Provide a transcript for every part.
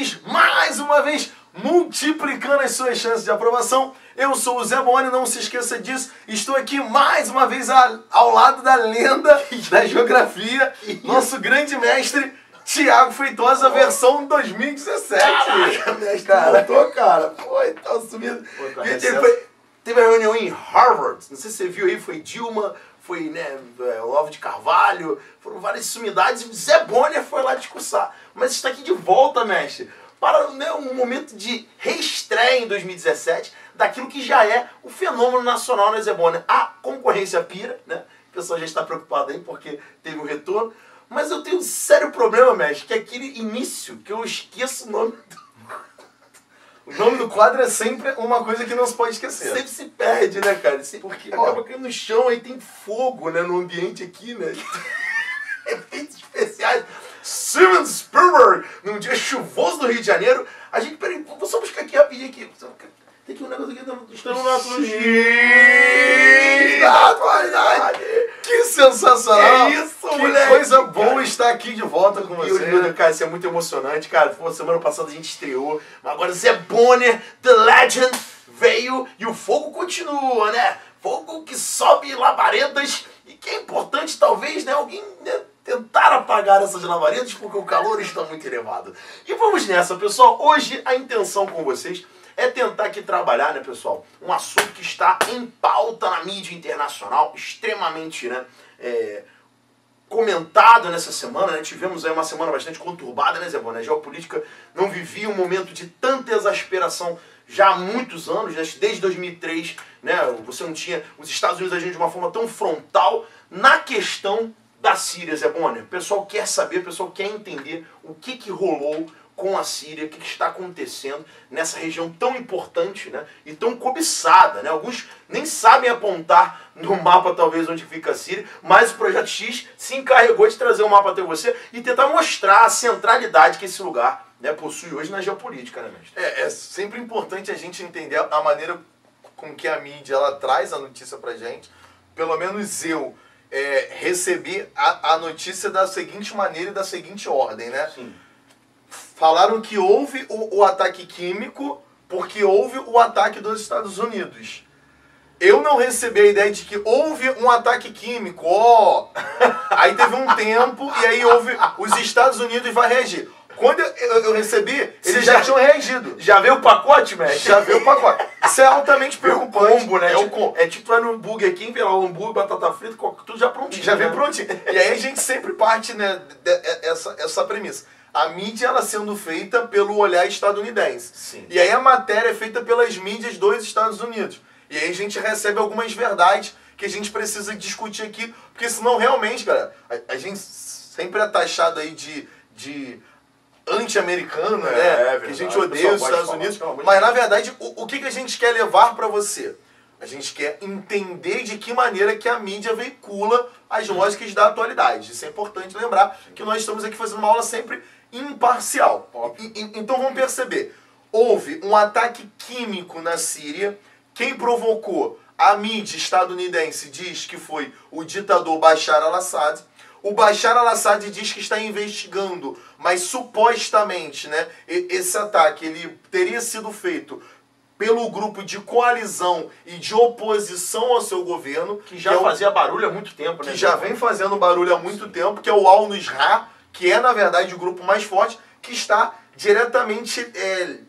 X, mais uma vez, multiplicando as suas chances de aprovação. Eu sou o Zé Boni, não se esqueça disso. Estou aqui mais uma vez ao lado da lenda da geografia, nosso grande mestre, Thiago Feitosa, versão 2017. Caraca, mestre, voltou, cara. Pô, tá sumindo. Teve a reunião em Harvard, não sei se você viu aí, foi Dilma, foi, né, Olavo de Carvalho, foram várias sumidades, e Zé Bonner foi lá discursar. Mas está aqui de volta, mestre, para, né, um momento de reestreia em 2017 daquilo que já é o fenômeno nacional, né, Zé Bonner? A concorrência pira, né? O pessoal já está preocupado aí porque teve um retorno. Mas eu tenho um sério problema, mestre, que é aquele início que eu esqueço o nome do... O nome do quadro é sempre uma coisa que não se pode esquecer. Sempre se perde, né, cara? Porque acaba caindo no chão, aí tem fogo, né, no ambiente aqui, né? Efeitos especiais. Steven Spielberg, num dia chuvoso do Rio de Janeiro. A gente, peraí, vou só buscar aqui rapidinho aqui. Tem aqui um negócio aqui, está no nosso X da atualidade. Que sensacional! É isso, que moleque! Coisa boa estar aqui de volta com você. Cara, isso é muito emocionante, cara. Pô, semana passada a gente estreou, mas agora Zé Bonner, The Legend, veio e o fogo continua, né? Fogo que sobe labaredas e que é importante, talvez, né, alguém, né, tentar apagar essas labaredas porque o calor está muito elevado. E vamos nessa, pessoal. Hoje a intenção com vocês é tentar aqui trabalhar, né, pessoal, um assunto que está em pauta na mídia internacional, extremamente, né, comentado nessa semana, né? Tivemos aí uma semana bastante conturbada, né, Zé Bonner? A geopolítica não vivia um momento de tanta exasperação já há muitos anos, né? Desde 2003, né, você não tinha os Estados Unidos agindo de uma forma tão frontal na questão da Síria, Zé Bonner. O pessoal quer saber, o pessoal quer entender o que rolou com a Síria, o que está acontecendo nessa região tão importante, né, e tão cobiçada, né? Alguns nem sabem apontar no mapa talvez onde fica a Síria, mas o Projeto X se encarregou de trazer o mapa até você e tentar mostrar a centralidade que esse lugar, né, possui hoje na geopolítica, né, mestre? É sempre importante a gente entender a maneira com que a mídia ela traz a notícia pra gente. Pelo menos eu recebi a notícia da seguinte maneira e da seguinte ordem, né? Sim. Falaram que houve o ataque químico porque houve o ataque dos Estados Unidos. Eu não recebi a ideia de que houve um ataque químico. Aí teve um tempo e aí houve... Os Estados Unidos vai reagir. Quando eu recebi, eles já tinham reagido. Já veio o pacote, mestre? Já veio o pacote. Isso é altamente preocupante. Combo, né? É tipo, vai no Burger King, vê lá o hambúrguer, batata frita, tudo já prontinho. Já vem prontinho. E aí a gente sempre parte, né, essa premissa. A mídia ela sendo feita pelo olhar estadunidense. Sim. E aí a matéria é feita pelas mídias dos Estados Unidos. E aí a gente recebe algumas verdades que a gente precisa discutir aqui, porque senão realmente, cara, a gente sempre é taxado aí de anti-americano, né? Que a gente odeia os Estados Unidos. Mas na verdade, o que a gente quer levar para você? A gente quer entender de que maneira que a mídia veicula as lógicas da atualidade. Isso é importante lembrar que nós estamos aqui fazendo uma aula sempre imparcial. Então vamos perceber. Houve um ataque químico na Síria. Quem provocou? A mídia estadunidense diz que foi o ditador Bashar al-Assad. O Bashar al-Assad diz que está investigando, mas supostamente, né, esse ataque ele teria sido feito pelo grupo de coalizão e de oposição ao seu governo. Que já fazia barulho há muito tempo, né? Que já vem fazendo barulho há muito tempo, que é o Al-Nusra, que é, na verdade, o grupo mais forte, que está diretamente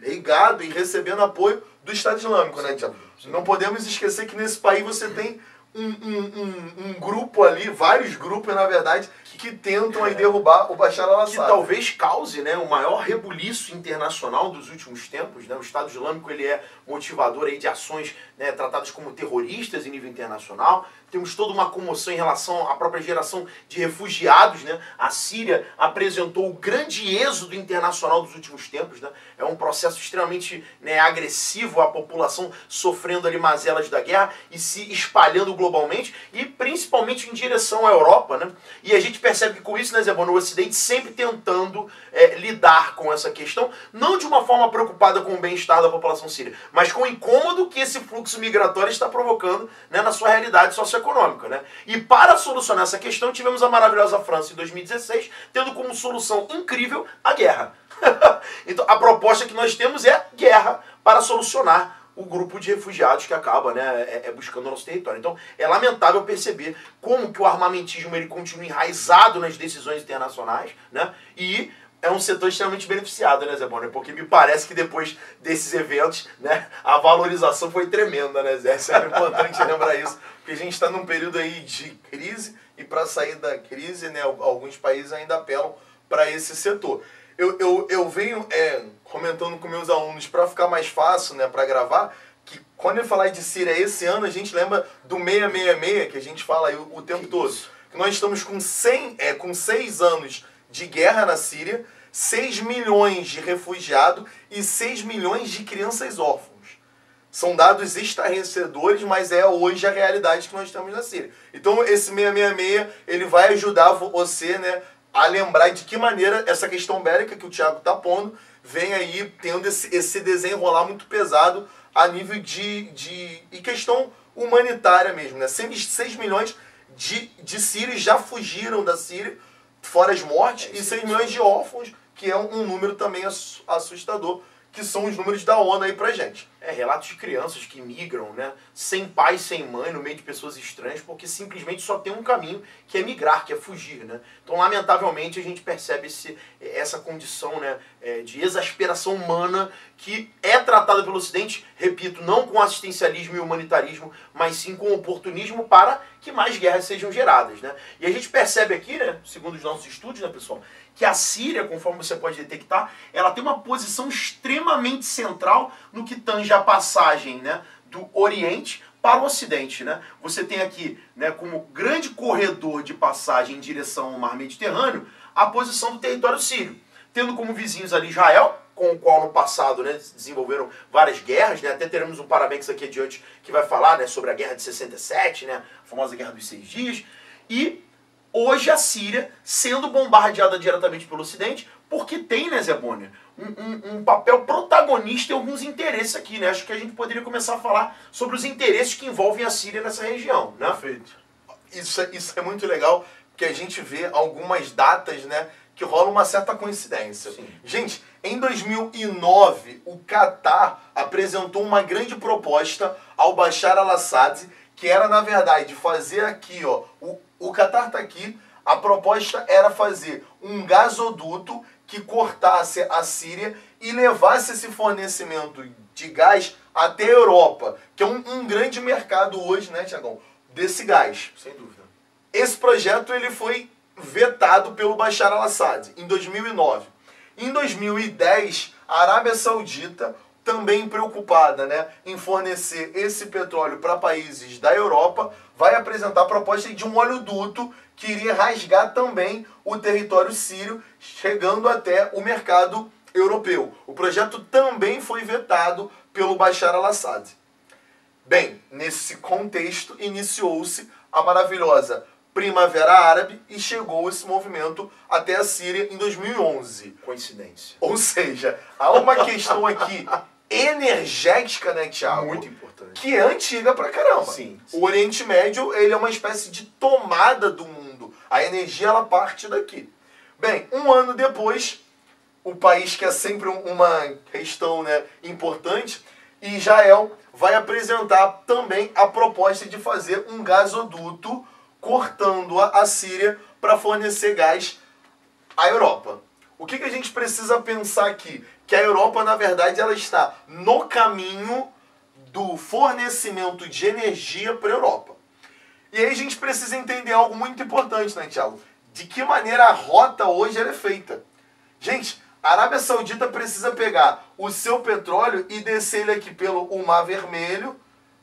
ligado e recebendo apoio do Estado Islâmico, né, Tiago? Não podemos esquecer que nesse país você tem um grupo ali, vários grupos, na verdade, que tentam aí derrubar o Bashar al-Assad. Que talvez cause, né, o maior rebuliço internacional dos últimos tempos, né? O Estado Islâmico ele é motivador aí de ações, né, tratadas como terroristas em nível internacional. Temos toda uma comoção em relação à própria geração de refugiados, né? A Síria apresentou o grande êxodo internacional dos últimos tempos, né? É um processo extremamente, né, agressivo, a população sofrendo ali mazelas da guerra e se espalhando globalmente e principalmente em direção à Europa, né? E a gente percebe que com isso, né, Zé Bono, o Ocidente sempre tentando lidar com essa questão, não de uma forma preocupada com o bem-estar da população síria, mas com o incômodo que esse fluxo migratório está provocando, né, na sua realidade socioeconômica, né? E para solucionar essa questão, tivemos a maravilhosa França em 2016, tendo como solução incrível a guerra. Então a proposta que nós temos é guerra para solucionar o grupo de refugiados que acaba, né, buscando o nosso território. Então é lamentável perceber como que o armamentismo ele continua enraizado nas decisões internacionais, né, e é um setor extremamente beneficiado, né, Zé Bonner? Porque me parece que depois desses eventos, né, a valorização foi tremenda, né, Zé? É importante lembrar isso, porque a gente está num período aí de crise e para sair da crise, né, alguns países ainda apelam para esse setor. Eu venho comentando com meus alunos para ficar mais fácil, né, para gravar, que quando eu falar de Síria esse ano, a gente lembra do 666, que a gente fala aí o tempo todo. Que nós estamos com 6 anos de guerra na Síria, 6 milhões de refugiados e 6 milhões de crianças órfãos. São dados estarrecedores, mas é hoje a realidade que nós temos na Síria. Então esse 666, ele vai ajudar você, né, a lembrar de que maneira essa questão bélica que o Thiago está pondo vem aí tendo esse desenrolar muito pesado a nível de questão humanitária mesmo, né? 6 milhões de sírios já fugiram da Síria, fora as mortes, e 6 milhões de órfãos, que é um número também assustador, que são os números da ONU aí pra gente. Relatos de crianças que migram, né, sem pai, sem mãe, no meio de pessoas estranhas, porque simplesmente só tem um caminho, que é migrar, que é fugir, né? Então, lamentavelmente, a gente percebe essa condição, né, de exasperação humana que é tratada pelo Ocidente, repito, não com assistencialismo e humanitarismo, mas sim com oportunismo para que mais guerras sejam geradas, né? E a gente percebe aqui, né, segundo os nossos estudos, né, pessoal, que a Síria, conforme você pode detectar, ela tem uma posição extremamente central no que tange a passagem, né, do Oriente para o Ocidente, né? Você tem aqui, né, como grande corredor de passagem em direção ao Mar Mediterrâneo, a posição do território sírio, tendo como vizinhos ali Israel, com o qual no passado, né, desenvolveram várias guerras, né? Até teremos um Parabéns aqui adiante que vai falar, né, sobre a Guerra de 67, né, a famosa Guerra dos 6 Dias, e hoje a Síria sendo bombardeada diretamente pelo Ocidente, porque tem, né, Zé Bonner, um papel protagonista em alguns interesses aqui, né? Acho que a gente poderia começar a falar sobre os interesses que envolvem a Síria nessa região, né? Perfeito. Isso é muito legal, porque a gente vê algumas datas, né, que rolam uma certa coincidência. Sim. Gente, em 2009, o Catar apresentou uma grande proposta ao Bashar al-Assad, que era, na verdade, fazer aqui, ó, o Catar está aqui, a proposta era fazer um gasoduto que cortasse a Síria e levasse esse fornecimento de gás até a Europa, que é um grande mercado hoje, né, Tiagão, desse gás. Sem dúvida. Esse projeto ele foi vetado pelo Bashar al-Assad em 2009. Em 2010, a Arábia Saudita, também preocupada, né, em fornecer esse petróleo para países da Europa, vai apresentar a proposta de um oleoduto que iria rasgar também o território sírio, chegando até o mercado europeu. O projeto também foi vetado pelo Bashar al-Assad. Bem, nesse contexto iniciou-se a maravilhosa Primavera Árabe e chegou esse movimento até a Síria em 2011. Coincidência. Ou seja, há uma questão aqui energética, né, Thiago? Muito importante. Que é antiga pra caramba. Sim. O Oriente Médio, ele é uma espécie de tomada do mundo. A energia, ela parte daqui. Bem, um ano depois, o país que é sempre uma questão, né, importante, Israel vai apresentar também a proposta de fazer um gasoduto cortando a Síria para fornecer gás à Europa. O que a gente precisa pensar aqui? Que a Europa, na verdade, ela está no caminho do fornecimento de energia para a Europa. E aí a gente precisa entender algo muito importante, né, Thiago? De que maneira a rota hoje ela é feita. Gente, a Arábia Saudita precisa pegar o seu petróleo e descer ele aqui pelo Mar Vermelho,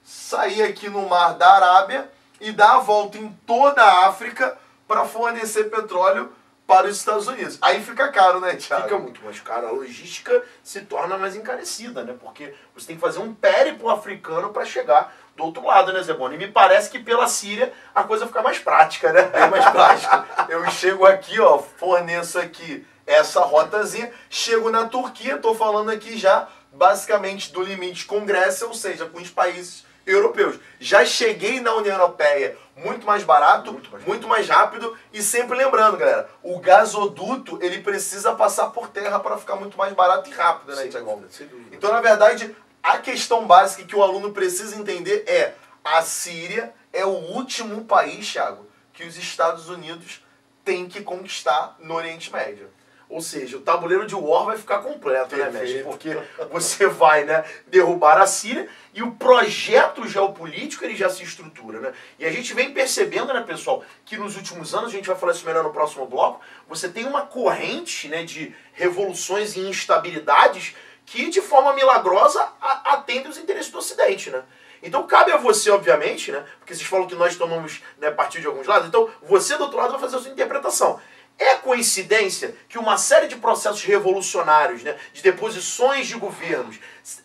sair aqui no Mar da Arábia e dar a volta em toda a África para fornecer petróleo para os Estados Unidos. Aí fica caro, né, Thiago? Fica muito mais caro. A logística se torna mais encarecida, né? Porque você tem que fazer um périplo africano para chegar do outro lado, né, Zé Boni? E me parece que pela Síria a coisa fica mais prática, né? Bem mais prático. Eu chego aqui, ó, forneço aqui essa rotazinha, chego na Turquia, tô falando aqui já basicamente do limite com Grécia, ou seja, com os países europeus. Já cheguei na União Europeia muito mais barato, muito mais rápido, e sempre lembrando, galera, o gasoduto, ele precisa passar por terra para ficar muito mais barato e rápido, né, Tiagão? Então, na verdade, a questão básica que o aluno precisa entender é: a Síria é o último país, Thiago, que os Estados Unidos têm que conquistar no Oriente Médio. Ou seja, o tabuleiro de War vai ficar completo, né, mestre? Porque você vai, né, derrubar a Síria e o projeto geopolítico ele já se estrutura, né? E a gente vem percebendo, né, pessoal, que nos últimos anos, a gente vai falar isso melhor no próximo bloco, você tem uma corrente, né, de revoluções e instabilidades que, de forma milagrosa, atendem os interesses do Ocidente, né? Então cabe a você, obviamente, né, porque vocês falam que nós tomamos, né, partido de alguns lados, então você do outro lado vai fazer a sua interpretação. É coincidência que uma série de processos revolucionários, né, de deposições de governos,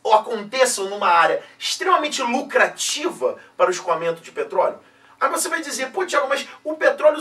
aconteçam numa área extremamente lucrativa para o escoamento de petróleo? Aí você vai dizer: pô, Thiago, mas o petróleo,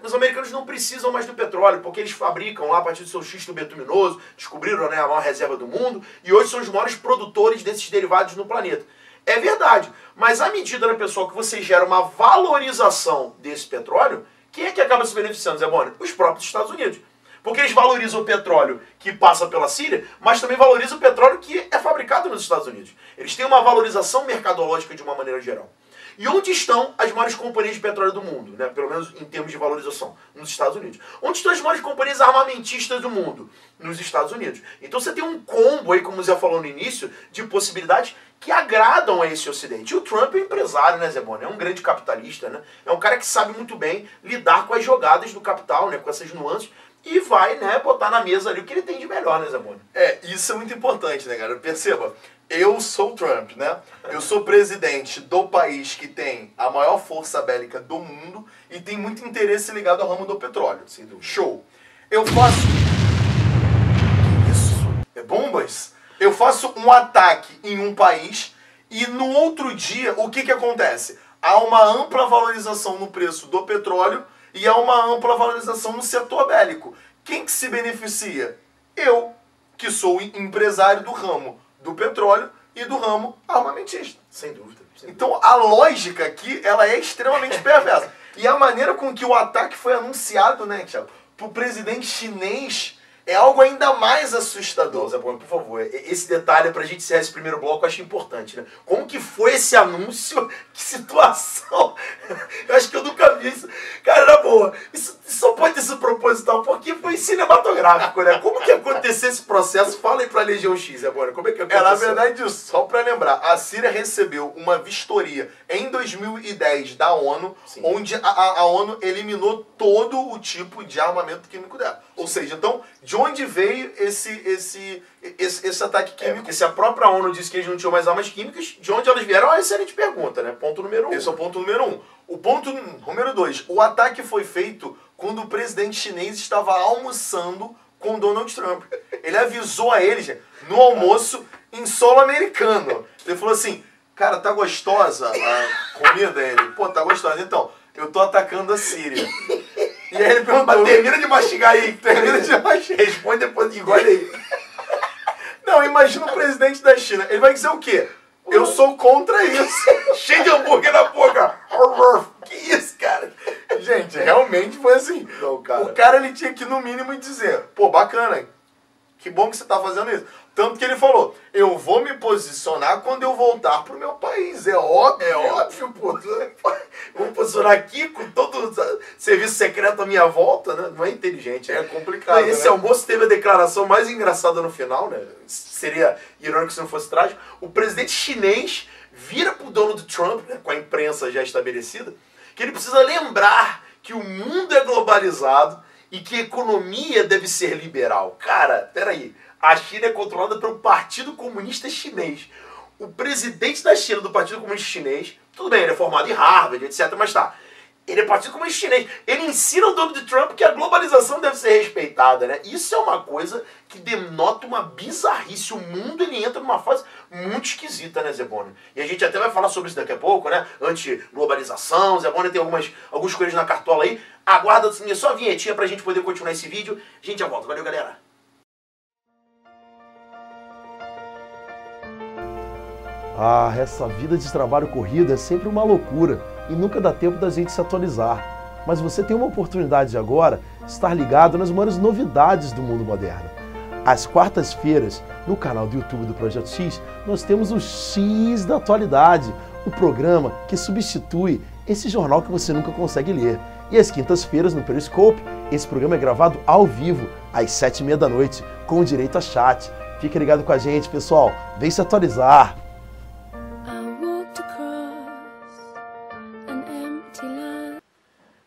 os americanos não precisam mais do petróleo, porque eles fabricam lá a partir do seu xisto betuminoso, descobriram, né, a maior reserva do mundo, e hoje são os maiores produtores desses derivados no planeta. É verdade, mas à medida, né, pessoal, que você gera uma valorização desse petróleo, quem é que acaba se beneficiando, Zé Boni? Os próprios Estados Unidos. Porque eles valorizam o petróleo que passa pela Síria, mas também valorizam o petróleo que é fabricado nos Estados Unidos. Eles têm uma valorização mercadológica de uma maneira geral. E onde estão as maiores companhias de petróleo do mundo, né? Pelo menos em termos de valorização? Nos Estados Unidos. Onde estão as maiores companhias armamentistas do mundo? Nos Estados Unidos. Então você tem um combo aí, como o Zé falou no início, de possibilidades que agradam a esse Ocidente. E o Trump é empresário, né, Zé Boni? É um grande capitalista, né? É um cara que sabe muito bem lidar com as jogadas do capital, né? Com essas nuances. E vai, né, botar na mesa ali o que ele tem de melhor, né, Zé Boni? Isso é muito importante, né, cara? Perceba, eu sou o Trump, né? Eu sou presidente do país que tem a maior força bélica do mundo e tem muito interesse ligado ao ramo do petróleo. Sem dúvida. Show. Eu faço... Que isso? É bombas? Eu faço um ataque em um país e no outro dia, o que acontece? Há uma ampla valorização no preço do petróleo e há uma ampla valorização no setor bélico. Quem que se beneficia? Eu, que sou empresário do ramo do petróleo e do ramo armamentista. Sem dúvida. Então a lógica aqui, ela é extremamente perversa. E a maneira com que o ataque foi anunciado, né, Thiago, para o presidente chinês é algo ainda mais assustador. Zé Boni, por favor, esse detalhe pra gente encerrar esse primeiro bloco eu acho importante, né? Como que foi esse anúncio? Que situação! Eu acho que eu nunca vi isso. Cara, na boa, isso só pode ter sido proposital, porque foi cinematográfico, né? Como que aconteceu esse processo? Fala aí pra Legião X, Zé Boni, como é que aconteceu? Na verdade, só pra lembrar, a Síria recebeu uma vistoria em 2010 da ONU, sim, onde a ONU eliminou todo o tipo de armamento químico dela. Ou seja, então, de onde veio esse ataque químico? Porque se a própria ONU disse que eles não tinham mais armas químicas, de onde elas vieram é uma excelente pergunta, né? Ponto número 1. Esse é o ponto número 1. O ponto número 2. O ataque foi feito quando o presidente chinês estava almoçando com Donald Trump. Ele avisou a eles no almoço em solo americano. Ele falou assim: cara, tá gostosa a comida? Ele, pô, tá gostosa. Então, eu tô atacando a Síria. E aí ele perguntou: mas termina de mastigar aí. Termina de mastigar. Responde depois, engole aí. Não, imagina o presidente da China. Ele vai dizer o quê? Eu sou contra isso. Cheio de hambúrguer na boca. Que isso, cara? Gente, realmente foi assim. Não, cara. O cara, ele tinha que, no mínimo, dizer: pô, bacana, que bom que você tá fazendo isso. Tanto que ele falou: eu vou me posicionar quando eu voltar pro meu país. É óbvio. É óbvio, pô. Vou me posicionar aqui com todo o serviço secreto à minha volta, né? Não é inteligente. É complicado, esse né? almoço teve a declaração mais engraçada no final, né? Seria irônico se não fosse trágico. O presidente chinês vira pro Donald Trump, né, com a imprensa já estabelecida, que ele precisa lembrar que o mundo é globalizado e que a economia deve ser liberal. Cara, peraí. A China é controlada pelo Partido Comunista Chinês. O presidente da China, do Partido Comunista Chinês, tudo bem, ele é formado em Harvard, etc, mas tá. Ele é parecido com o chinês. Ele ensina o Donald Trump que a globalização deve ser respeitada, né? Isso é uma coisa que denota uma bizarrice. O mundo, ele entra numa fase muito esquisita, né, Zé Bonner? E a gente até vai falar sobre isso daqui a pouco, né? Anti-globalização, Zé Bonner tem alguns coelhos na cartola aí. Aguarda só a vinhetinha pra gente poder continuar esse vídeo. A gente já volta. Valeu, galera. Ah, essa vida de trabalho corrido é sempre uma loucura e nunca dá tempo da gente se atualizar. Mas você tem uma oportunidade de agora estar ligado nas maiores novidades do mundo moderno. Às quartas-feiras, no canal do YouTube do Projeto X, nós temos o X da Atualidade, o programa que substitui esse jornal que você nunca consegue ler. E às quintas-feiras, no Periscope, esse programa é gravado ao vivo, às 7h30 da noite, com direito a chat. Fica ligado com a gente, pessoal. Vem se atualizar.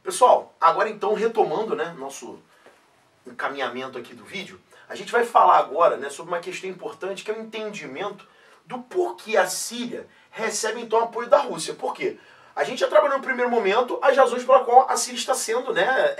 Pessoal, agora então retomando, né, nosso encaminhamento aqui do vídeo, a gente vai falar agora, né, sobre uma questão importante que é o entendimento do porquê a Síria recebe então apoio da Rússia. Por quê? A gente já trabalhou no primeiro momento as razões pela qual a Síria está sendo, né,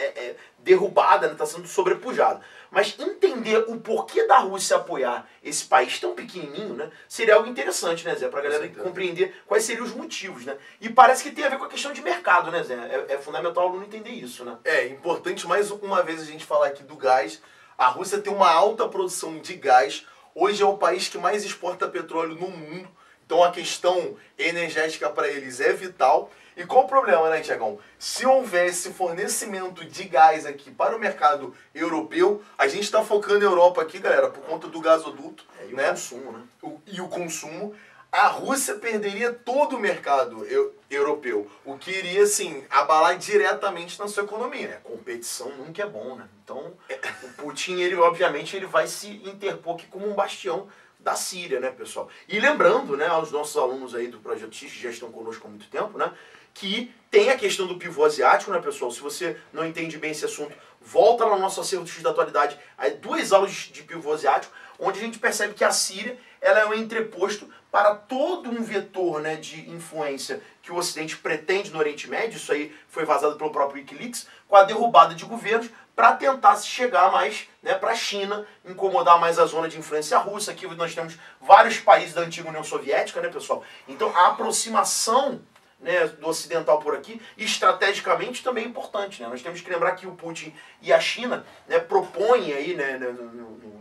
derrubada, né, está sendo sobrepujada. Mas entender o porquê da Rússia apoiar esse país tão pequenininho, né, seria algo interessante, né, Zé? Para a galera compreender quais seriam os motivos, né? E parece que tem a ver com a questão de mercado, né, Zé? É fundamental o aluno entender isso, né? É importante mais uma vez a gente falar aqui do gás. A Rússia tem uma alta produção de gás. Hoje é o país que mais exporta petróleo no mundo. Então a questão energética para eles é vital. E qual o problema, né, Tiagão? Se houvesse fornecimento de gás aqui para o mercado europeu, a gente está focando na Europa aqui, galera, por conta do gasoduto, e né? O consumo, né? E o consumo. A Rússia perderia todo o mercado europeu, o que iria, assim, abalar diretamente na sua economia. Competição nunca é bom, né? Então, o Putin, ele obviamente, ele vai se interpor aqui como um bastião da Síria, né, pessoal? E lembrando, né, aos nossos alunos aí do Projeto X, que já estão conosco há muito tempo, né, que tem a questão do pivô asiático, né, pessoal? Se você não entende bem esse assunto, volta lá no nosso acervo do X da Atualidade, aí 2 aulas de pivô asiático, onde a gente percebe que a Síria, ela é um entreposto para todo um vetor, né, de influência que o Ocidente pretende no Oriente Médio. Isso aí foi vazado pelo próprio Wikileaks, com a derrubada de governos para tentar se chegar mais, né, para a China, incomodar mais a zona de influência russa. Aqui nós temos vários países da antiga União Soviética, né, pessoal? Então a aproximação, né, do ocidental por aqui, estrategicamente também é importante, né? Nós temos que lembrar que o Putin e a China, né, propõem aí, né,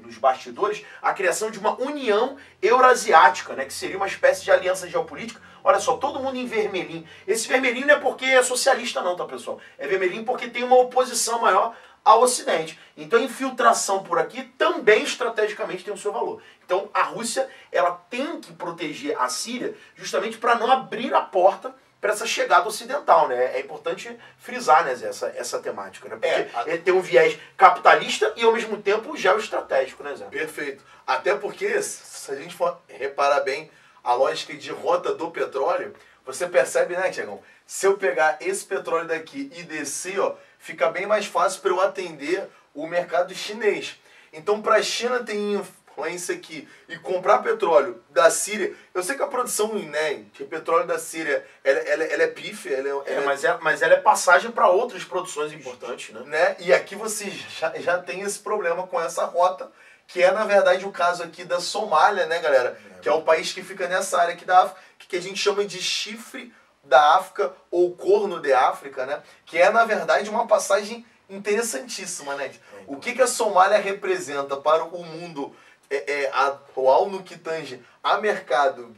nos bastidores a criação de uma união eurasiática, né, que seria uma espécie de aliança geopolítica. Olha só, todo mundo em vermelhinho. Esse vermelhinho não é porque é socialista não, tá, pessoal? É vermelhinho porque tem uma oposição maior ao Ocidente. Então a infiltração por aqui também estrategicamente tem o seu valor. Então a Rússia, ela tem que proteger a Síria justamente para não abrir a porta para essa chegada ocidental, né? É importante frisar, né, Zé, essa temática, né? Porque ele tem um viés capitalista e ao mesmo tempo geoestratégico, né, Zé? Perfeito. Até porque, se a gente for reparar bem a lógica de rota do petróleo, você percebe, né, Tiagão? Se eu pegar esse petróleo daqui e descer, ó, fica bem mais fácil para eu atender o mercado chinês. Então, para a China ter influência aqui e comprar petróleo da Síria, eu sei que a produção, né, de petróleo da Síria, ela é pífia, mas ela é passagem para outras produções importantes, né? E aqui você já tem esse problema com essa rota, que é, na verdade, o caso aqui da Somália, né, galera? Que é o país que fica nessa área aqui da África, que a gente chama de chifre da África, ou corno de África, né? Que é, na verdade, uma passagem interessantíssima, né? O que a Somália representa para o mundo atual no que tange a mercado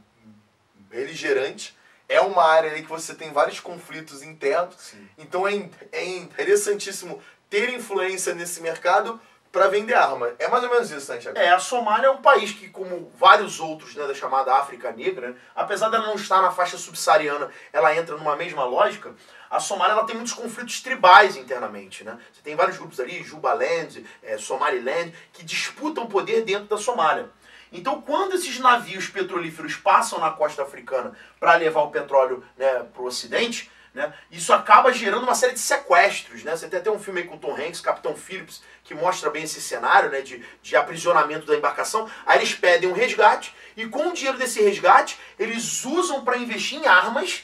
beligerante? É uma área ali que você tem vários conflitos internos. Sim. Então é interessantíssimo ter influência nesse mercado para vender arma. É mais ou menos isso, né, Thiago? A Somália é um país que, como vários outros, né, da chamada África Negra, né, apesar dela não estar na faixa subsaariana, ela entra numa mesma lógica. A Somália, ela tem muitos conflitos tribais internamente, né? Você tem vários grupos ali, Jubaland, Somaliland, que disputam poder dentro da Somália. Então, quando esses navios petrolíferos passam na costa africana para levar o petróleo, né, para o Ocidente, né, isso acaba gerando uma série de sequestros, né? Você tem até um filme aí com o Tom Hanks, Capitão Phillips, que mostra bem esse cenário, né, de aprisionamento da embarcação. Aí eles pedem um resgate e com o dinheiro desse resgate eles usam para investir em armas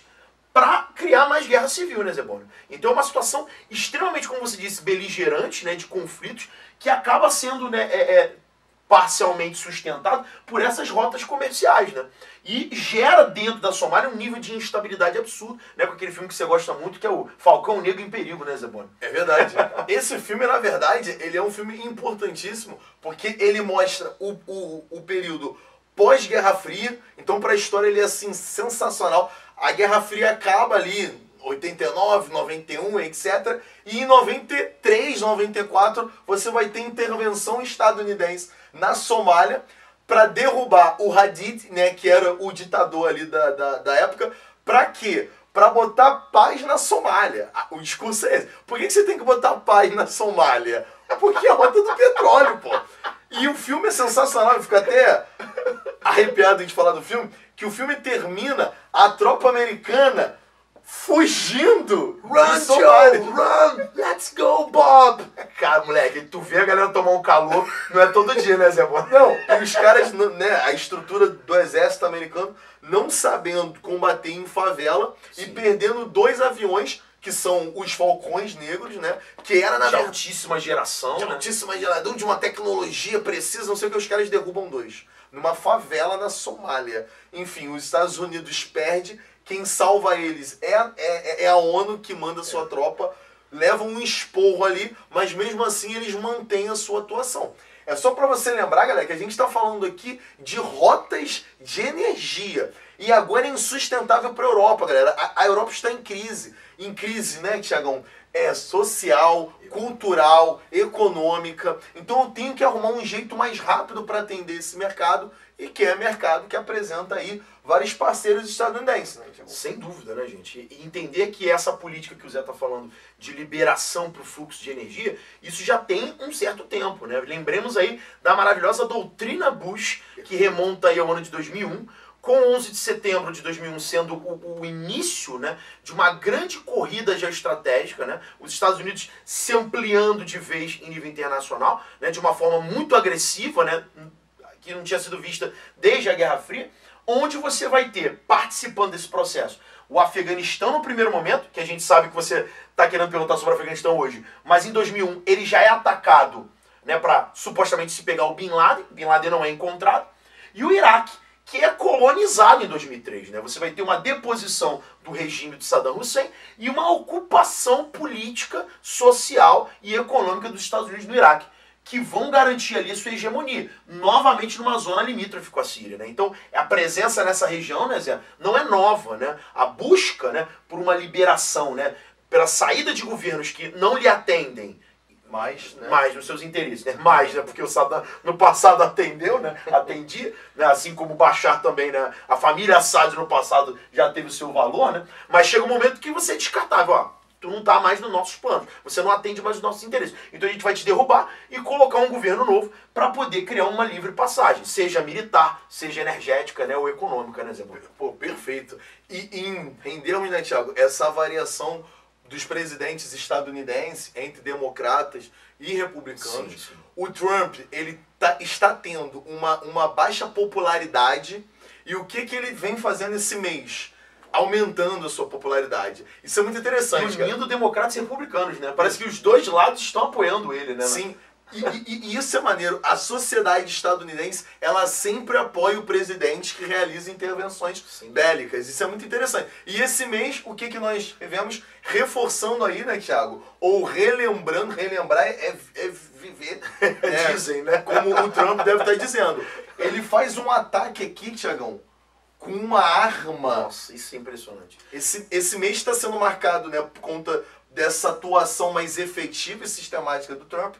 para criar mais guerra civil, né, Zé Bono? Então é uma situação extremamente, como você disse, beligerante, né, de conflitos, que acaba sendo, né, parcialmente sustentado por essas rotas comerciais, né? E gera dentro da Somália um nível de instabilidade absurdo, né? Com aquele filme que você gosta muito, que é o Falcão Negro em Perigo, né, Zé Bono? É verdade. Esse filme, na verdade, ele é um filme importantíssimo, porque ele mostra o período pós-Guerra Fria. Então, para a história, ele é, assim, sensacional. A Guerra Fria acaba ali 89, 91, etc. E em 93, 94, você vai ter intervenção estadunidense na Somália para derrubar o Hadid, né, que era o ditador ali da época. Para quê? Para botar paz na Somália. O discurso é esse. Por que você tem que botar paz na Somália? Porque é a rota do petróleo, pô. E o filme é sensacional, eu fico até arrepiado de falar do filme, que o filme termina a tropa americana fugindo. Run, Joe! Run! Let's go, Bob! Cara, moleque, tu vê a galera tomar um calor, não é todo dia, né, Zé Bono? Não, e os caras, né, a estrutura do exército americano não sabendo combater em favela. Sim. E perdendo 2 aviões, que são os Falcões Negros, né? Que era na de altíssima geração, de altíssima geração, de uma tecnologia precisa, não sei o que, os caras derrubam 2. Numa favela na Somália. Enfim, os Estados Unidos perdem. Quem salva eles é a ONU, que manda sua tropa, leva um esporro ali, mas mesmo assim eles mantêm a sua atuação. É só para você lembrar, galera, que a gente está falando aqui de rotas de energia. E agora é insustentável para a Europa, galera. A Europa está em crise. Em crise, né, Tiagão? É social, cultural, econômica. Então eu tenho que arrumar um jeito mais rápido para atender esse mercado, e que é mercado que apresenta aí vários parceiros estadunidenses, né, Tiagão? Sem dúvida, né, gente? E entender que essa política que o Zé está falando de liberação para o fluxo de energia, isso já tem um certo tempo, né? Lembremos aí da maravilhosa doutrina Bush, que remonta aí ao ano de 2001, com 11 de setembro de 2001 sendo o início, né, de uma grande corrida geoestratégica, né, os Estados Unidos se ampliando de vez em nível internacional, né, de uma forma muito agressiva, né, que não tinha sido vista desde a Guerra Fria, onde você vai ter, participando desse processo, o Afeganistão no primeiro momento, que a gente sabe que você está querendo perguntar sobre o Afeganistão hoje, mas em 2001 ele já é atacado, né, para supostamente se pegar o Bin Laden não é encontrado, e o Iraque, que é colonizado em 2003. Né? Você vai ter uma deposição do regime de Saddam Hussein e uma ocupação política, social e econômica dos Estados Unidos no Iraque, que vão garantir ali a sua hegemonia, novamente numa zona limítrofe com a Síria. Né? Então, a presença nessa região, né, Zé, não é nova. Né? A busca, né, por uma liberação, né, pela saída de governos que não lhe atendem, mais nos seus interesses, né? Mais, né? Porque o Saddam no passado atendeu, né? Atendia, né? Assim como o Bashar também, né? A família Assad no passado já teve o seu valor, né? Mas chega um momento que você é descartável, ó. Tu não tá mais nos nossos planos, você não atende mais os nossos interesses. Então a gente vai te derrubar e colocar um governo novo para poder criar uma livre passagem, seja militar, seja energética, né? Ou econômica, né, Zé? Pô, perfeito. E entendermos, né, Thiago, essa variação dos presidentes estadunidenses entre democratas e republicanos. Sim. O Trump, ele está tendo uma baixa popularidade, e o que ele vem fazendo esse mês? Aumentando a sua popularidade. Isso é muito interessante. Unindo democratas e republicanos, né? Parece que os dois lados estão apoiando ele, né? Sim. E isso é maneiro. A sociedade estadunidense, ela sempre apoia o presidente que realiza intervenções bélicas. Isso é muito interessante. E esse mês, o que nós vemos reforçando aí, né, Thiago? Ou relembrando, relembrar é viver. Dizem, né? Como o Trump deve estar dizendo. Ele faz um ataque aqui, Thiagão, com uma arma. Nossa, isso é impressionante. Esse mês está sendo marcado, né, por conta dessa atuação mais efetiva e sistemática do Trump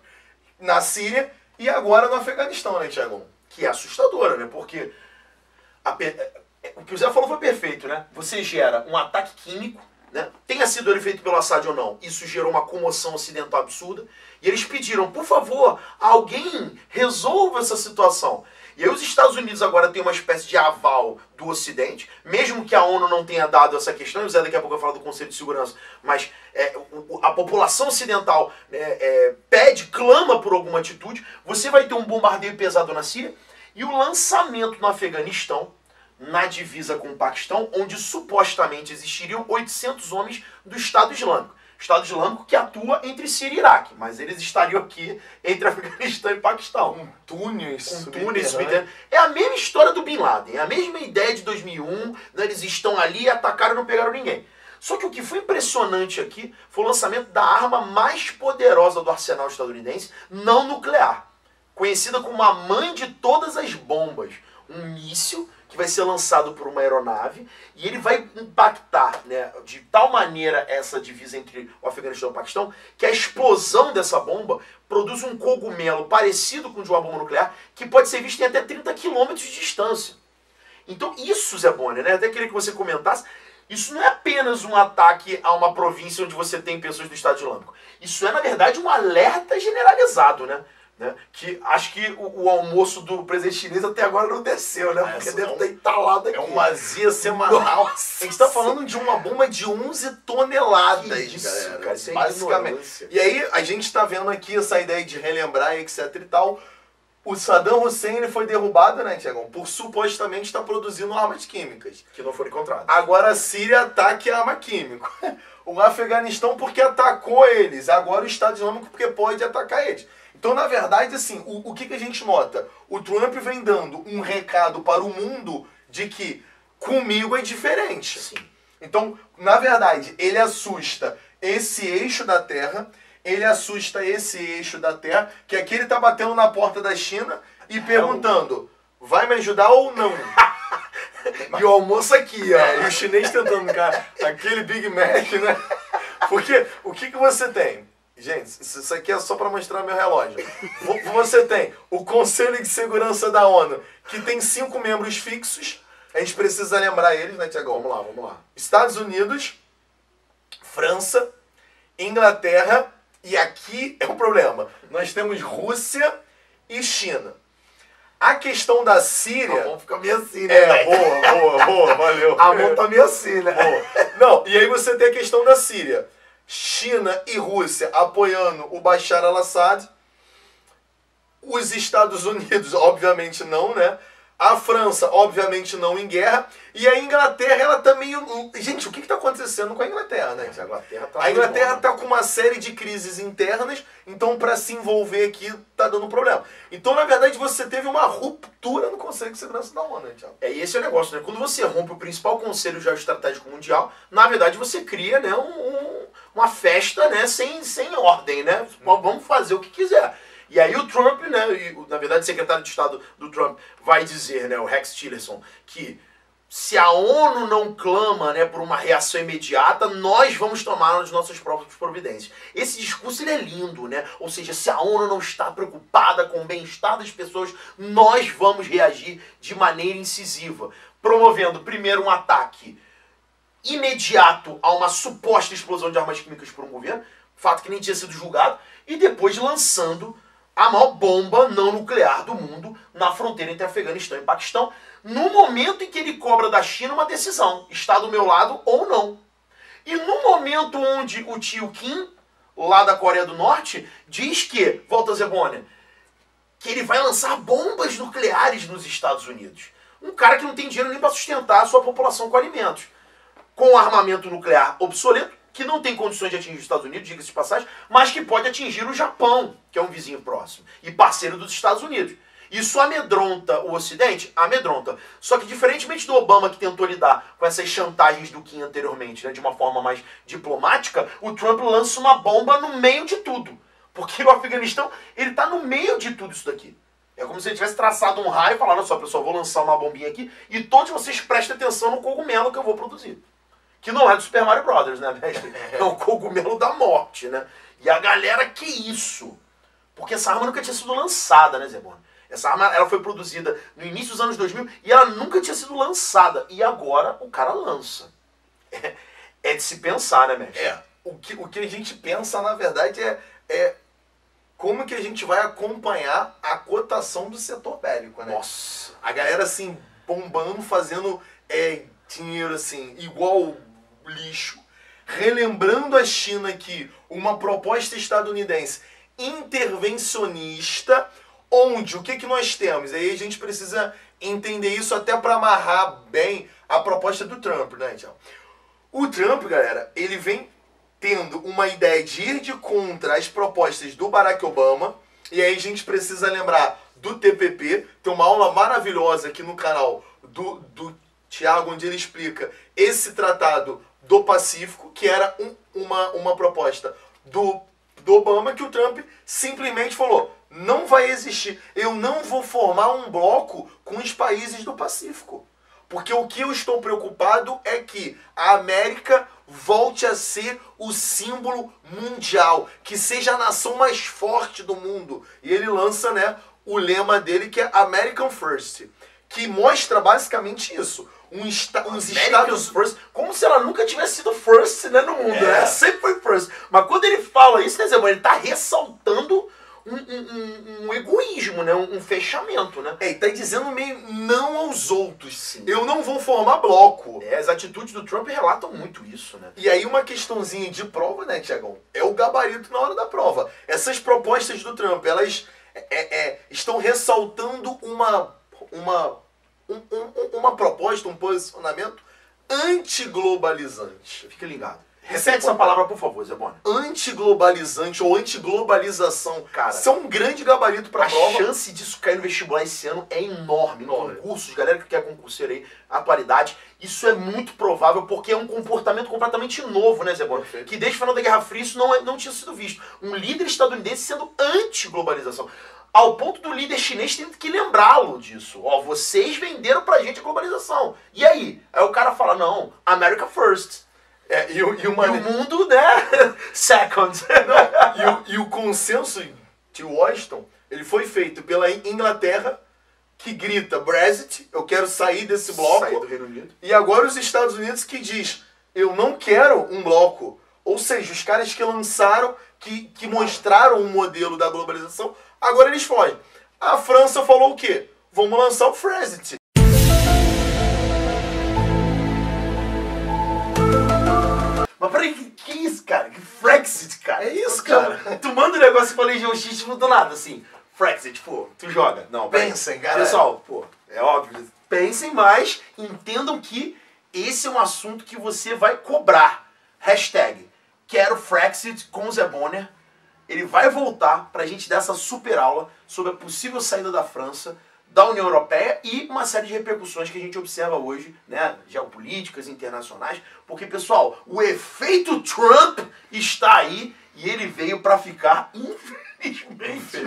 na Síria e agora no Afeganistão, né, Thiago? Que é assustadora, né? Porque o que o Zé falou foi perfeito, né? Você gera um ataque químico, né? Tenha sido ele feito pelo Assad ou não, isso gerou uma comoção ocidental absurda. E eles pediram, por favor, alguém resolva essa situação. E aí os Estados Unidos agora têm uma espécie de aval do Ocidente, mesmo que a ONU não tenha dado essa questão, o Zé daqui a pouco vai falar do Conselho de Segurança, mas a população ocidental clama por alguma atitude, você vai ter um bombardeio pesado na Síria e o lançamento no Afeganistão na divisa com o Paquistão, onde supostamente existiriam 800 homens do Estado Islâmico. Estado Islâmico que atua entre Síria e Iraque, mas eles estariam aqui entre Afeganistão e Paquistão. Com túneis subterrâneos. É a mesma história do Bin Laden, é a mesma ideia de 2001, né? Eles estão ali, atacaram e não pegaram ninguém. Só que o que foi impressionante aqui foi o lançamento da arma mais poderosa do arsenal estadunidense, não nuclear, conhecida como a mãe de todas as bombas, um míssil que vai ser lançado por uma aeronave e ele vai impactar, né, de tal maneira essa divisa entre o Afeganistão e o Paquistão que a explosão dessa bomba produz um cogumelo parecido com o de uma bomba nuclear que pode ser visto em até 30 quilômetros de distância. Então isso, Zé Bonner, né, até queria que você comentasse, isso não é apenas um ataque a uma província onde você tem pessoas do Estado Islâmico. Isso é, na verdade, um alerta generalizado, né? Que acho que o almoço do presidente chinês até agora não desceu, né? Porque deve estar entalado aqui. É uma azia semanal. Nossa. A gente está falando de uma bomba de 11 toneladas, galera. Isso é basicamente. ignorância. E aí a gente está vendo aqui essa ideia de relembrar, etc e tal. O Saddam Hussein ele foi derrubado, né, Tiagão? Por supostamente estar produzindo armas químicas. Que não foram encontradas. Agora a Síria ataca a arma química. O Afeganistão porque atacou eles. Agora o Estado Islâmico porque pode atacar eles. Então, na verdade, assim, o que a gente nota? O Trump vem dando um recado para o mundo de que comigo é diferente. Sim. Então, na verdade, ele assusta esse eixo da Terra, que aqui ele tá batendo na porta da China e perguntando, vai me ajudar ou não? E o almoço aqui, ó. E o chinês tentando, cara, aquele Big Mac, né? Porque o que você tem? Gente, isso aqui é só para mostrar meu relógio. Você tem o Conselho de Segurança da ONU, que tem 5 membros fixos. A gente precisa lembrar eles, né, Tiagão? Vamos lá. Estados Unidos, França, Inglaterra, e aqui é o problema. Nós temos Rússia e China. A questão da Síria... A mão fica meio assim, né? Boa, valeu. A mão tá meio assim, né? Boa. Não, e aí você tem a questão da Síria. China e Rússia apoiando o Bashar al-Assad. Os Estados Unidos, obviamente não, né? A França, obviamente não em guerra. E a Inglaterra, ela tá meio... Gente, o que tá acontecendo com a Inglaterra, né? A Inglaterra tá com uma série de crises internas, então para se envolver aqui tá dando problema. Então, na verdade, você teve uma ruptura no Conselho de Segurança da ONU, né, Thiago? Esse é o negócio, né? Quando você rompe o principal Conselho Geoestratégico Mundial, na verdade você cria, né, uma festa, né, sem ordem, né? Vamos fazer o que quiser. E aí o Trump, né, na verdade o secretário de Estado do Trump vai dizer, né, o Rex Tillerson, que se a ONU não clama, né, por uma reação imediata, nós vamos tomar as nossas próprias providências. Esse discurso ele é lindo, né? Ou seja, se a ONU não está preocupada com o bem-estar das pessoas, nós vamos reagir de maneira incisiva, promovendo primeiro um ataque imediato a uma suposta explosão de armas químicas por um governo, fato que nem tinha sido julgado, e depois lançando a maior bomba não nuclear do mundo na fronteira entre Afeganistão e Paquistão, no momento em que ele cobra da China uma decisão, está do meu lado ou não. E no momento onde o tio Kim, lá da Coreia do Norte, diz que, volta Zé Bonner, que ele vai lançar bombas nucleares nos Estados Unidos. Um cara que não tem dinheiro nem para sustentar a sua população com alimentos. Com armamento nuclear obsoleto, que não tem condições de atingir os Estados Unidos, diga-se de passagem, mas que pode atingir o Japão, que é um vizinho próximo, e parceiro dos Estados Unidos. Isso amedronta o Ocidente? Amedronta. Só que diferentemente do Obama, que tentou lidar com essas chantagens do Kim anteriormente, né, de uma forma mais diplomática, o Trump lança uma bomba no meio de tudo. Porque o Afeganistão, ele está no meio de tudo isso daqui. É como se ele tivesse traçado um raio e falado, olha só, pessoal, vou lançar uma bombinha aqui e todos vocês prestem atenção no cogumelo que eu vou produzir. Que não é do Super Mario Brothers, né, mestre? É o cogumelo da morte, né? E a galera, que isso? Porque essa arma nunca tinha sido lançada, né, Zé Bonner? Essa arma ela foi produzida no início dos anos 2000 e ela nunca tinha sido lançada. E agora o cara lança. É de se pensar, né, mestre? O que a gente pensa, na verdade, é como que a gente vai acompanhar a cotação do setor bélico, né? Nossa! A galera, assim, bombando, fazendo dinheiro, assim, igual lixo, relembrando a China que uma proposta estadunidense intervencionista, onde o que nós temos? Aí a gente precisa entender isso até para amarrar bem a proposta do Trump, né, Tiago? O Trump, galera, ele vem tendo uma ideia de ir de contra as propostas do Barack Obama, e aí a gente precisa lembrar do TPP, tem uma aula maravilhosa aqui no canal do Tiago, onde ele explica esse tratado do Pacífico, que era uma proposta do Obama, que o Trump simplesmente falou, não vai existir, eu não vou formar um bloco com os países do Pacífico. Porque o que eu estou preocupado é que a América volte a ser o símbolo mundial, que seja a nação mais forte do mundo. E ele lança, né, o lema dele, que é American First, que mostra basicamente isso. Uns estados first, como se ela nunca tivesse sido first, né, no mundo, né? Sempre foi first. Mas quando ele fala isso, né, Zé, ele tá ressaltando um egoísmo, né? Um fechamento, né? Ele tá dizendo meio não aos outros. Sim. Eu não vou formar bloco. As atitudes do Trump relatam muito isso, né? E aí uma questãozinha de prova, né, Tiagão? É o gabarito na hora da prova. Essas propostas do Trump, elas estão ressaltando uma proposta, um posicionamento antiglobalizante. Fica ligado. Repete essa palavra, por favor, Zé Bonner. Antiglobalizante ou antiglobalização. Cara, isso é um grande gabarito para prova. A chance disso cair no vestibular esse ano é enorme. Concursos, galera que quer concurseiro aí, atualidade, isso é muito provável porque é um comportamento completamente novo, né, Zé Bonner? Que desde o final da Guerra Fria isso não tinha sido visto. Um líder estadunidense sendo anti-globalização. Ao ponto do líder chinês tendo que lembrá-lo disso. Ó, vocês venderam pra gente a globalização. E aí? Aí o cara fala, não, America first. E o mundo, né? Second. Não, e o consenso de Washington, ele foi feito pela Inglaterra, que grita, Brexit, eu quero sair desse bloco. Sair do Reino Unido. E agora os Estados Unidos que diz, eu não quero um bloco. Ou seja, os caras que lançaram, que mostraram um modelo da globalização, agora eles fogem. A França falou o quê? Vamos lançar o Frexit. Mas peraí, que isso, cara? Que Frexit, cara? É isso, cara. Tu manda um negócio e fala em GeoX, tipo, do nada, assim. Frexit, pô, tu joga. Não, pensem, galera. Pessoal, pô, é óbvio. Pensem mais, entendam que esse é um assunto que você vai cobrar. Hashtag, quero Frexit com o Zé Bonner. Ele vai voltar pra gente dar essa super aula sobre a possível saída da França da União Europeia e uma série de repercussões que a gente observa hoje, né, geopolíticas, internacionais, porque, pessoal, o efeito Trump está aí e ele veio para ficar, infelizmente.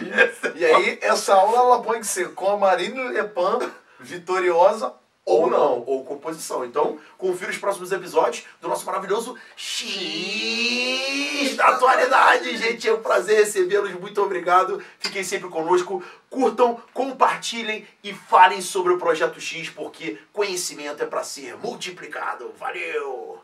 E aí, essa aula ela pode ser com a Marine Le Pen vitoriosa ou não, ou composição. Então, confira os próximos episódios do nosso maravilhoso X da atualidade, gente. É um prazer recebê-los. Muito obrigado. Fiquem sempre conosco. Curtam, compartilhem e falem sobre o Projeto X, porque conhecimento é para ser multiplicado. Valeu!